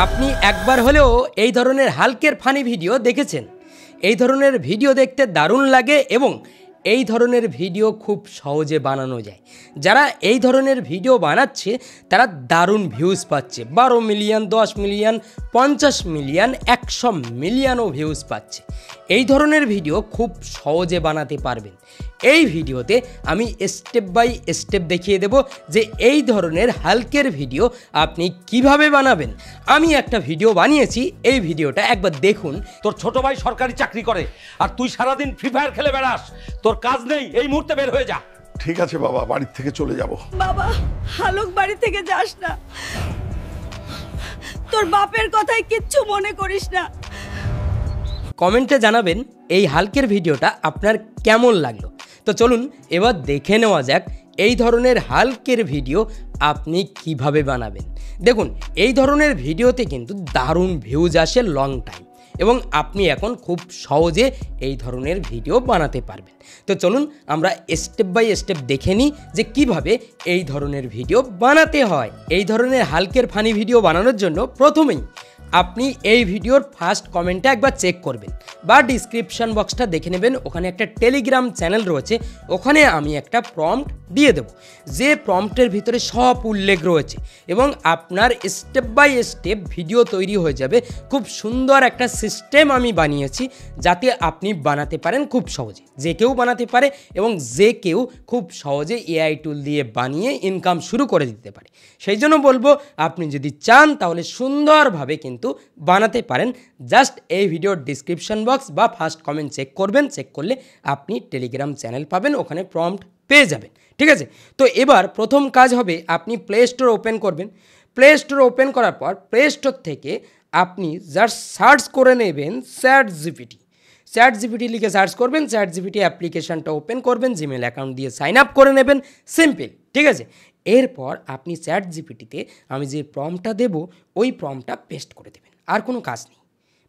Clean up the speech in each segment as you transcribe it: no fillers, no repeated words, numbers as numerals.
আপনি একবার হলেও এই ধরনের হালকের ফানি ভিডিও দেখেছেন। এই ধরনের ভিডিও দেখতে দারুণ লাগে এবং এই ধরনের ভিডিও খুব সহজে বানানো যায়। যারা এই ধরনের ভিডিও বানাচ্ছে তারা দারুণ ভিউজ পাচ্ছে। 12 মিলিয়ন, 10 মিলিয়ন, 50 মিলিয়ন, 100 মিলিয়নও ভিউজ পাচ্ছে। এই ধরনের ভিডিও খুব সহজে বানাতে পারবেন। এই ভিডিওতে আমি স্টেপ বাই স্টেপ দেখিয়ে দেব যে এই ধরনের হালকের ভিডিও আপনি কিভাবে বানাবেন। আমি একটা ভিডিও বানিয়েছি, এই ভিডিওটা একবার দেখুন। তোর ছোট ভাই সরকারি চাকরি করে আর তুই সারাদিন ফ্রি ফায়ার খেলে বেড়াস, তোর কাজ নেই, এই মুহূর্তে বের হয়ে যা। ঠিক আছে বাবা, বাড়ির থেকে চলে যাব। বাবা, হালক বাড়ি থেকে যাস না, তোর বাপের কথায় কিচ্ছু মনে করিস না। কমেন্টে জানাবেন এই হালকের ভিডিওটা আপনার কেমন লাগলো। তো চলুন এবার দেখে নেওয়া যাক এই ধরনের হালকের ভিডিও আপনি কিভাবে বানাবেন। দেখুন, এই ধরনের ভিডিওতে কিন্তু দারুণ ভিউজ আসে লং টাইম এবং আপনি এখন খুব সহজে এই ধরনের ভিডিও বানাতে পারবেন। তো চলুন আমরা স্টেপ বাই স্টেপ দেখে নিই যে কিভাবে এই ধরনের ভিডিও বানাতে হয়। এই ধরনের হালকের ফানি ভিডিও বানানোর জন্য প্রথমেই আপনি এই ভিডিওর ফার্স্ট কমেন্টটা একবার চেক করবেন বা ডিসক্রিপশন বক্সটা দেখে নেবেন। ওখানে একটা টেলিগ্রাম চ্যানেল রয়েছে, ওখানে আমি একটা প্রম্পট দিয়ে দেব, যে প্রম্পটের ভিতরে সব উল্লেখ রয়েছে এবং আপনার স্টেপ বাই স্টেপ ভিডিও তৈরি হয়ে যাবে। খুব সুন্দর একটা সিস্টেম আমি বানিয়েছি যাতে আপনি বানাতে পারেন খুব সহজে। যে কেউ বানাতে পারে এবং যে কেউ খুব সহজে এআই টুল দিয়ে বানিয়ে ইনকাম শুরু করে দিতে পারে। সেই জন্য বলবো, আপনি যদি চান তাহলে সুন্দরভাবে কিন্তু বানাতে পারেন। জাস্ট এই ভিডিওর ডিসক্রিপশন বক্স বা ফার্স্ট কমেন্ট চেক করবেন, চেক করলে আপনি টেলিগ্রাম চ্যানেল পাবেন, ওখানে প্রম্পট পেয়ে যাবেন। ঠিক আছে, তো এবার প্রথম কাজ হবে আপনি প্লে স্টোর ওপেন করবেন। প্লে স্টোর ওপেন করার পর প্লে স্টোর থেকে আপনি জাস্ট সার্চ করে নেবেন চ্যাট জিপিটি লিখে সার্চ করবেন। চ্যাট জিপিটি অ্যাপ্লিকেশনটা ওপেন করবেন, জিমেল অ্যাকাউন্ট দিয়ে সাইন আপ করে নেবেন, সিম্পল। ঠিক আছে, এরপর আপনি চ্যাট জিপিটিতে আমি যে প্রম্পটটা দেব ওই প্রম্পটটা পেস্ট করে দেবেন, আর কোনো কাজ নেই।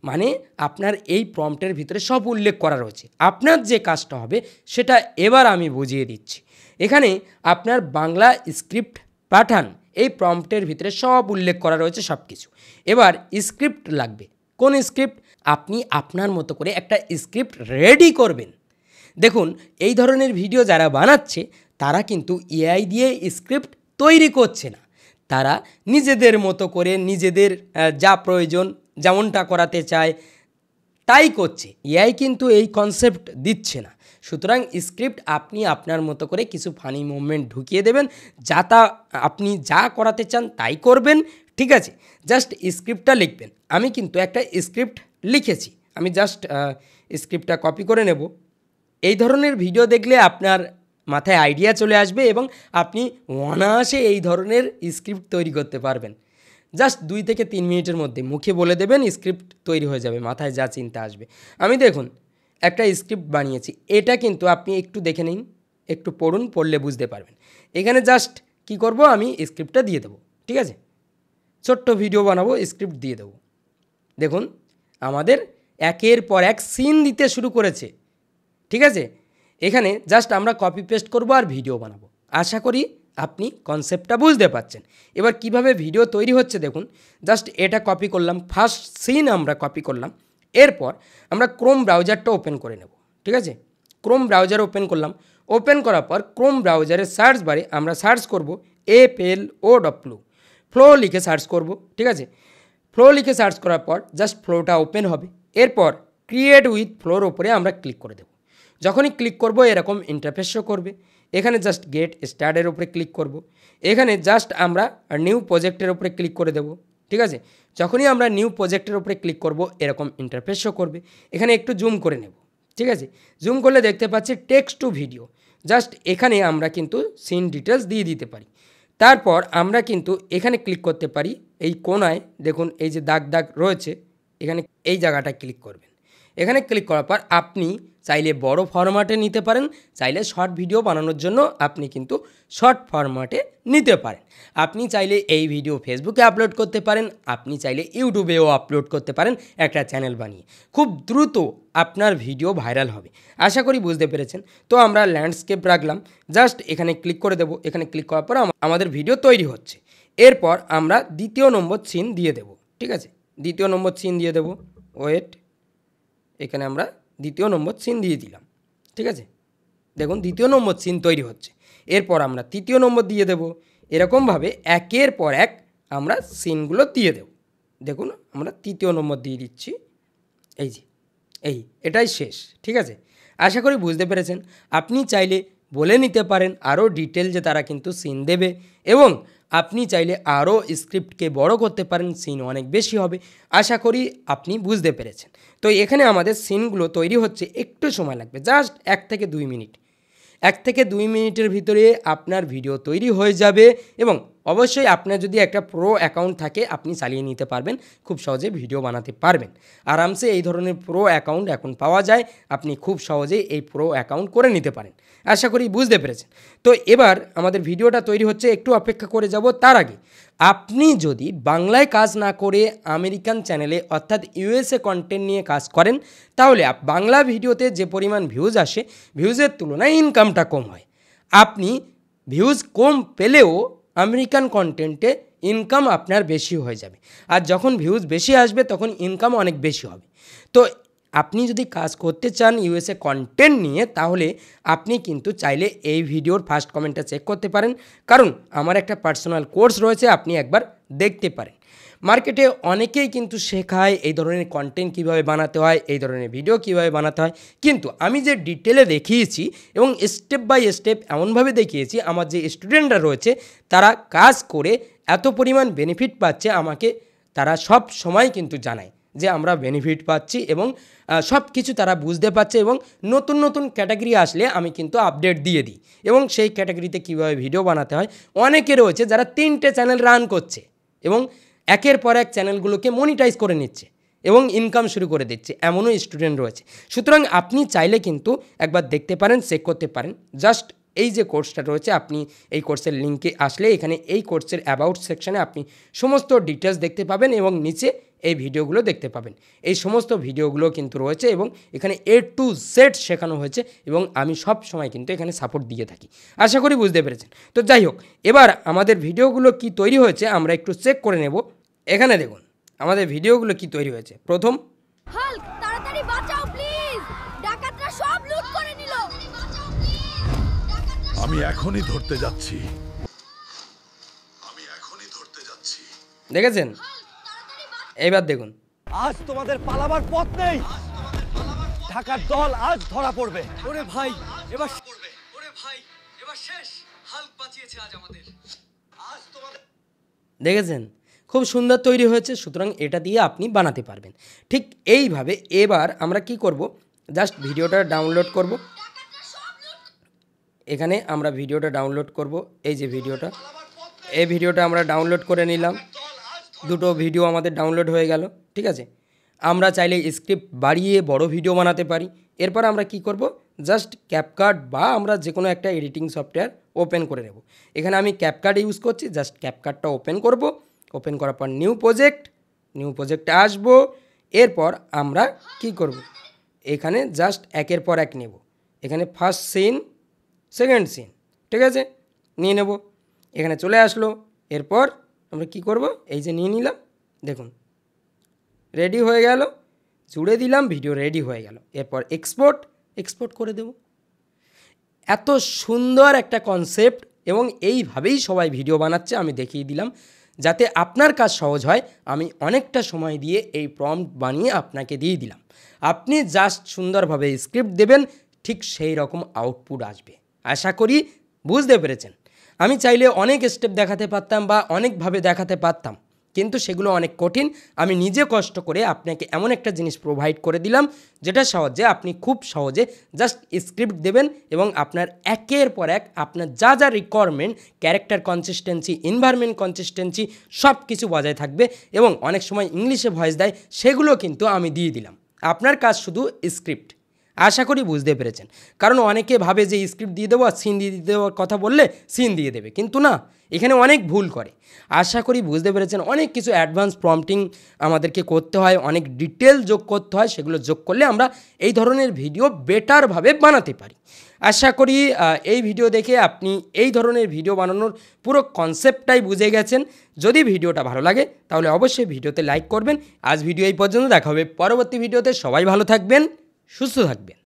মানে আপনার এই প্রম্পটের ভিতরে সব উল্লেখ করা রয়েছে। আপনার যে কাজটা হবে সেটা এবার আমি বুঝিয়ে দিচ্ছি। এখানে আপনার বাংলা স্ক্রিপ্ট পাঠান, এই প্রম্পটের ভিতরে সব উল্লেখ করা রয়েছে সব কিছু। এবার স্ক্রিপ্ট লাগবে। কোন স্ক্রিপ্ট? আপনি আপনার মতো করে একটা স্ক্রিপ্ট রেডি করবেন। দেখুন, এই ধরনের ভিডিও যারা বানাচ্ছে তারা কিন্তু এআই দিয়ে স্ক্রিপ্ট তৈরি করছে না, তারা নিজেদের মতো করে নিজেদের যা প্রয়োজন যেমনটা করাতে চায় তাই করছে। এআই কিন্তু এই কনসেপ্ট দিচ্ছে না। সুতরাং স্ক্রিপ্ট আপনি আপনার মতো করে কিছু ফানি মুভমেন্ট ঢুকিয়ে দেবেন, আপনি যা করাতে চান তাই করবেন। ঠিক আছে, জাস্ট স্ক্রিপ্টটা লিখবেন। আমি কিন্তু একটা স্ক্রিপ্ট লিখেছি, আমি জাস্ট স্ক্রিপ্টটা কপি করে নেব। এই ধরনের ভিডিও দেখলে আপনার মাথায় আইডিয়া চলে আসবে এবং আপনি অনায়াসে এই ধরনের স্ক্রিপ্ট তৈরি করতে পারবেন। জাস্ট 2 থেকে 3 মিনিটের মধ্যে মুখে বলে দেবেন, স্ক্রিপ্ট তৈরি হয়ে যাবে, মাথায় যা চিন্তা আসবে। আমি দেখুন একটা স্ক্রিপ্ট বানিয়েছি, এটা কিন্তু আপনি একটু দেখে নিন, একটু পড়ুন, পড়লে বুঝতে পারবেন। এখানে জাস্ট কি করব, আমি স্ক্রিপ্টটা দিয়ে দেবো। ঠিক আছে, ছোট্ট ভিডিও বানাবো, স্ক্রিপ্ট দিয়ে দেবো। দেখুন আমাদের একের পর এক সিন দিতে শুরু করেছে। ঠিক আছে, এখানে জাস্ট আমরা কপি পেস্ট করব আর ভিডিও বানাবো। আশা করি আপনি কনসেপ্টটা বুঝতে পারছেন। এবার কিভাবে ভিডিও তৈরি হচ্ছে দেখুন, জাস্ট এটা কপি করলাম, ফার্স্ট সিন আমরা কপি করলাম। এরপর আমরা ক্রোম ব্রাউজারটা ওপেন করে নেব। ঠিক আছে, ক্রোম ব্রাউজার ওপেন করলাম। ওপেন করার পর ক্রোম ব্রাউজারের সার্চ বারে আমরা সার্চ করব FLOW, ফ্লো লিখে সার্চ করব। ঠিক আছে, ফ্লো লিখে সার্চ করার পর জাস্ট ফ্লোটা ওপেন হবে। এরপর ক্রিয়েট উইথ ফ্লোর ওপরে আমরা ক্লিক করে দেব। যখনই ক্লিক করব এরকম ইন্টারফেস শো করবে। এখানে জাস্ট গেট স্টার্টের উপরে ক্লিক করব। এখানে জাস্ট আমরা নিউ প্রজেক্টের উপরে ক্লিক করে দেব। ঠিক আছে, যখনই আমরা নিউ প্রজেক্টের উপরে ক্লিক করব এরকম ইন্টারফেস শো করবে। এখানে একটু জুম করে নেব। ঠিক আছে, জুম করলে দেখতে পাচ্ছি টেক্সট টু ভিডিও। জাস্ট এখানে আমরা কিন্তু সিন ডিটেলস দিয়ে দিতে পারি। তারপর আমরা কিন্তু এখানে ক্লিক করতে পারি, এই কোনায় দেখুন এই যে দাগ দাগ রয়েছে, এখানে এই জায়গাটা ক্লিক করবেন। এখানে ক্লিক করার পর আপনি চাইলে বড় ফরম্যাটে নিতে পারেন, চাইলে শর্ট ভিডিও বানানোর জন্য আপনি কিন্তু শর্ট ফরম্যাটে নিতে পারেন। আপনি চাইলে এই ভিডিও ফেসবুকে আপলোড করতে পারেন, আপনি চাইলে ইউটিউবেও আপলোড করতে পারেন একটা চ্যানেল বানিয়ে। খুব দ্রুত আপনার ভিডিও ভাইরাল হবে। আশা করি বুঝতে পেরেছেন। তো আমরা ল্যান্ডস্কেপ রাখলাম, জাস্ট এখানে ক্লিক করে দেব। এখানে ক্লিক করার পর আমাদের ভিডিও তৈরি হচ্ছে। এরপর আমরা দ্বিতীয় নম্বর সিন দিয়ে দেব। ঠিক আছে, দ্বিতীয় নম্বর সিন দিয়ে দেবো। ওয়েট, এখানে আমরা দ্বিতীয় নম্বর সিন দিয়ে দিলাম। ঠিক আছে, দেখুন দ্বিতীয় নম্বর সিন তৈরি হচ্ছে। এরপর আমরা তৃতীয় নম্বর দিয়ে দেব। এরকমভাবে একের পর এক আমরা সিনগুলো দিয়ে দেব। দেখুন আমরা তৃতীয় নম্বর দিয়ে দিচ্ছি। এই যে এটাই শেষ। ঠিক আছে, আশা করি বুঝতে পেরেছেন। আপনি চাইলে বলে নিতে পারেন আরও ডিটেল যে তারা কিন্তু সিন দেবে, এবং আপনি চাইলে আরও স্ক্রিপ্টকে বড় করতে পারেন, সিন অনেক বেশি হবে। আশা করি আপনি বুঝতে পেরেছেন। তো এখানে আমাদের সিনগুলো তৈরি হচ্ছে, একটু সময় লাগবে, জাস্ট 1 থেকে 2 মিনিট। 1 থেকে 2 মিনিটের ভিতরে আপনার ভিডিও তৈরি হয়ে যাবে, এবং অবশ্যই আপনার যদি একটা প্রো অ্যাকাউন্ট থাকে আপনি চালিয়ে নিতে পারবেন, খুব সহজে ভিডিও বানাতে পারবেন আরামসে। এই ধরনের প্রো অ্যাকাউন্ট এখন পাওয়া যায়, আপনি খুব সহজেই এই প্রো অ্যাকাউন্ট করে নিতে পারেন। আশা করি বুঝতে পেরেছেন। তো এবার আমাদের ভিডিওটা তৈরি হচ্ছে, একটু অপেক্ষা করে যাব। তার আগে আপনি যদি বাংলায় কাজ না করে আমেরিকান চ্যানেলে অর্থাৎ ইউএসএ কন্টেন্ট নিয়ে কাজ করেন, তাহলে বাংলা ভিডিওতে যে পরিমাণ ভিউজ আসে, ভিউজের তুলনায় ইনকামটা কম হয়। আপনি ভিউজ কম পেলেও আমেরিকান কন্টেন্টে ইনকাম আপনার বেশি হয়ে যাবে, আর যখন ভিউজ বেশি আসবে তখন ইনকাম অনেক বেশি হবে। তো আপনি যদি কাজ করতে চান ইউএসএ কন্টেন্ট নিয়ে, তাহলে আপনি কিন্তু চাইলে এই ভিডিওর ফার্স্ট কমেন্টটা চেক করতে পারেন, কারণ আমার একটা পার্সোনাল কোর্স রয়েছে, আপনি একবার দেখতে পারেন। মার্কেটে অনেকেই কিন্তু শেখায় এই ধরনের কন্টেন্ট কীভাবে বানাতে হয়, এই ধরনের ভিডিও কীভাবে বানাতে হয়, কিন্তু আমি যে ডিটেলে দেখিয়েছি এবং স্টেপ বাই স্টেপ এমনভাবে দেখিয়েছি, আমার যে স্টুডেন্টরা রয়েছে তারা কাজ করে এত পরিমাণ বেনিফিট পাচ্ছে, আমাকে তারা সব সময় কিন্তু জানায় যে আমরা বেনিফিট পাচ্ছি, এবং সব কিছু তারা বুঝতে পারছে, এবং নতুন নতুন ক্যাটাগরি আসলে আমি কিন্তু আপডেট দিয়ে দিই, এবং সেই ক্যাটাগরিতে কীভাবে ভিডিও বানাতে হয়। অনেকে রয়েছে যারা 3টে চ্যানেল রান করছে এবং একের পর এক চ্যানেলগুলোকে মনিটাইজ করে নিচ্ছে এবং ইনকাম শুরু করে দিচ্ছে, এমনও স্টুডেন্ট রয়েছে। সুতরাং আপনি চাইলে কিন্তু একবার দেখতে পারেন, চেক করতে পারেন। জাস্ট এই যে কোর্সটা রয়েছে, আপনি এই কোর্সের লিঙ্কে আসলে এখানে এই কোর্সের অ্যাবাউট সেকশানে আপনি সমস্ত ডিটেলস দেখতে পাবেন, এবং নিচে এই ভিডিওগুলো দেখতে পাবেন। এই সমস্ত ভিডিওগুলো কিন্তু রয়েছে, এবং এখানে A to Z শেখানো হয়েছে, এবং আমি সব সময় কিন্তু এখানে সাপোর্ট দিয়ে থাকি। আশা করি বুঝতে পেরেছেন। তো যাই হোক, এবার আমাদের ভিডিওগুলো কি তৈরি হয়েছে আমরা একটু চেক করে নেব। এখানে দেখুন আমাদের ভিডিওগুলো কি তৈরি হয়েছে। প্রথম, হাল্ক তাড়াতাড়ি বাঁচাও প্লিজ, ডাকাতরা সব লুট করে নিল। আমি এখনই ধরতে যাচ্ছি। দেখেছেন? এইবার দেখুন, আজ তোমাদের পালাবার পথ নেই। ঢাকার দল আজ ধরা পড়বে। ওরে ভাই এবার পড়বে, ওরে ভাই এবার শেষ। হাল্ক বাঁচিয়েছে আজ আমাদের। আজ তোমাদের দেখেছেন? খুব সুন্দর তৈরি হয়েছে। সুতরাং এটা দিয়ে আপনি বানাতে পারবেন। ঠিক এইভাবে এবার আমরা কি করব, জাস্ট ভিডিওটা ডাউনলোড করব। এখানে আমরা ভিডিওটা ডাউনলোড করব। এই যে ভিডিওটা, এই ভিডিওটা আমরা ডাউনলোড করে নিলাম। দুটো ভিডিও আমাদের ডাউনলোড হয়ে গেল। ঠিক আছে, আমরা চাইলে স্ক্রিপ্ট বাড়িয়ে বড় ভিডিও বানাতে পারি। এরপর আমরা কি করব, জাস্ট ক্যাপকাট বা আমরা যে কোনো একটা এডিটিং সফটওয়্যার ওপেন করে নেব। এখানে আমি ক্যাপকাট ইউজ করছি। জাস্ট ক্যাপকাটটা ওপেন করব। ওপেন করার পর নিউ প্রজেক্টে আসব। এরপর আমরা কি করব, এখানে জাস্ট একের পর এক নেব। এখানে ফার্স্ট সিন, সেকেন্ড সিন, ঠিক আছে, নিয়ে নেব। এখানে চলে আসলো। এরপর আমরা কি করব, এই যে নিয়ে নিলাম, দেখুন রেডি হয়ে গেল, জুড়ে দিলাম, ভিডিও রেডি হয়ে গেল। এরপর এক্সপোর্ট করে দেব। এত সুন্দর একটা কনসেপ্ট, এবং এইভাবেই সবাই ভিডিও বানাচ্ছে। আমি দেখিয়ে দিলাম যাতে আপনার কাজ সহজ হয়। আমি অনেকটা সময় দিয়ে এই প্রম্পট বানিয়ে আপনাকে দিয়ে দিলাম। আপনি জাস্ট সুন্দরভাবে স্ক্রিপ্ট দেবেন, ঠিক সেই রকম আউটপুট আসবে। আশা করি বুঝতে পেরেছেন। আমি চাইলে অনেক স্টেপ দেখাতে পারতাম বা অনেকভাবে দেখাতে পারতাম, কিন্তু সেগুলো অনেক কঠিন। আমি নিজে কষ্ট করে আপনাকে এমন একটা জিনিস প্রোভাইড করে দিলাম যেটা সাহায্যে আপনি খুব সহজে জাস্ট স্ক্রিপ্ট দেবেন, এবং আপনার একের পর এক আপনার যা যা requirement, character consistency, environment consistency সব কিছু বজায় থাকবে। এবং অনেক সময় ইংলিশে ভয়েস দেয়, সেগুলো কিন্তু আমি দিয়ে দিলাম। আপনার কাজ শুধু স্ক্রিপ্ট। আশা করি বুঝতে পেরেছেন, কারণ অনেকে ভাবে যে স্ক্রিপ্ট দিয়ে দেবো আর সিন দিয়ে দেওয়ার কথা বললে সিন দিয়ে দেবে, কিন্তু না, এখানে অনেক ভুল করে। আশা করি বুঝতে পেরেছেন, অনেক কিছু অ্যাডভান্স প্রম্পটিং আমাদেরকে করতে হয়, অনেক ডিটেল যোগ করতে হয়, সেগুলো যোগ করলে আমরা এই ধরনের ভিডিও বেটারভাবে বানাতে পারি। আশা করি এই ভিডিও দেখে আপনি এই ধরনের ভিডিও বানানোর পুরো কনসেপ্টটাই বুঝে গেছেন। যদি ভিডিওটা ভালো লাগে তাহলে অবশ্যই ভিডিওতে লাইক করবেন। আজ ভিডিও এই পর্যন্ত, দেখা হবে পরবর্তী ভিডিওতে। সবাই ভালো থাকবেন, সুস্থ থাকবেন।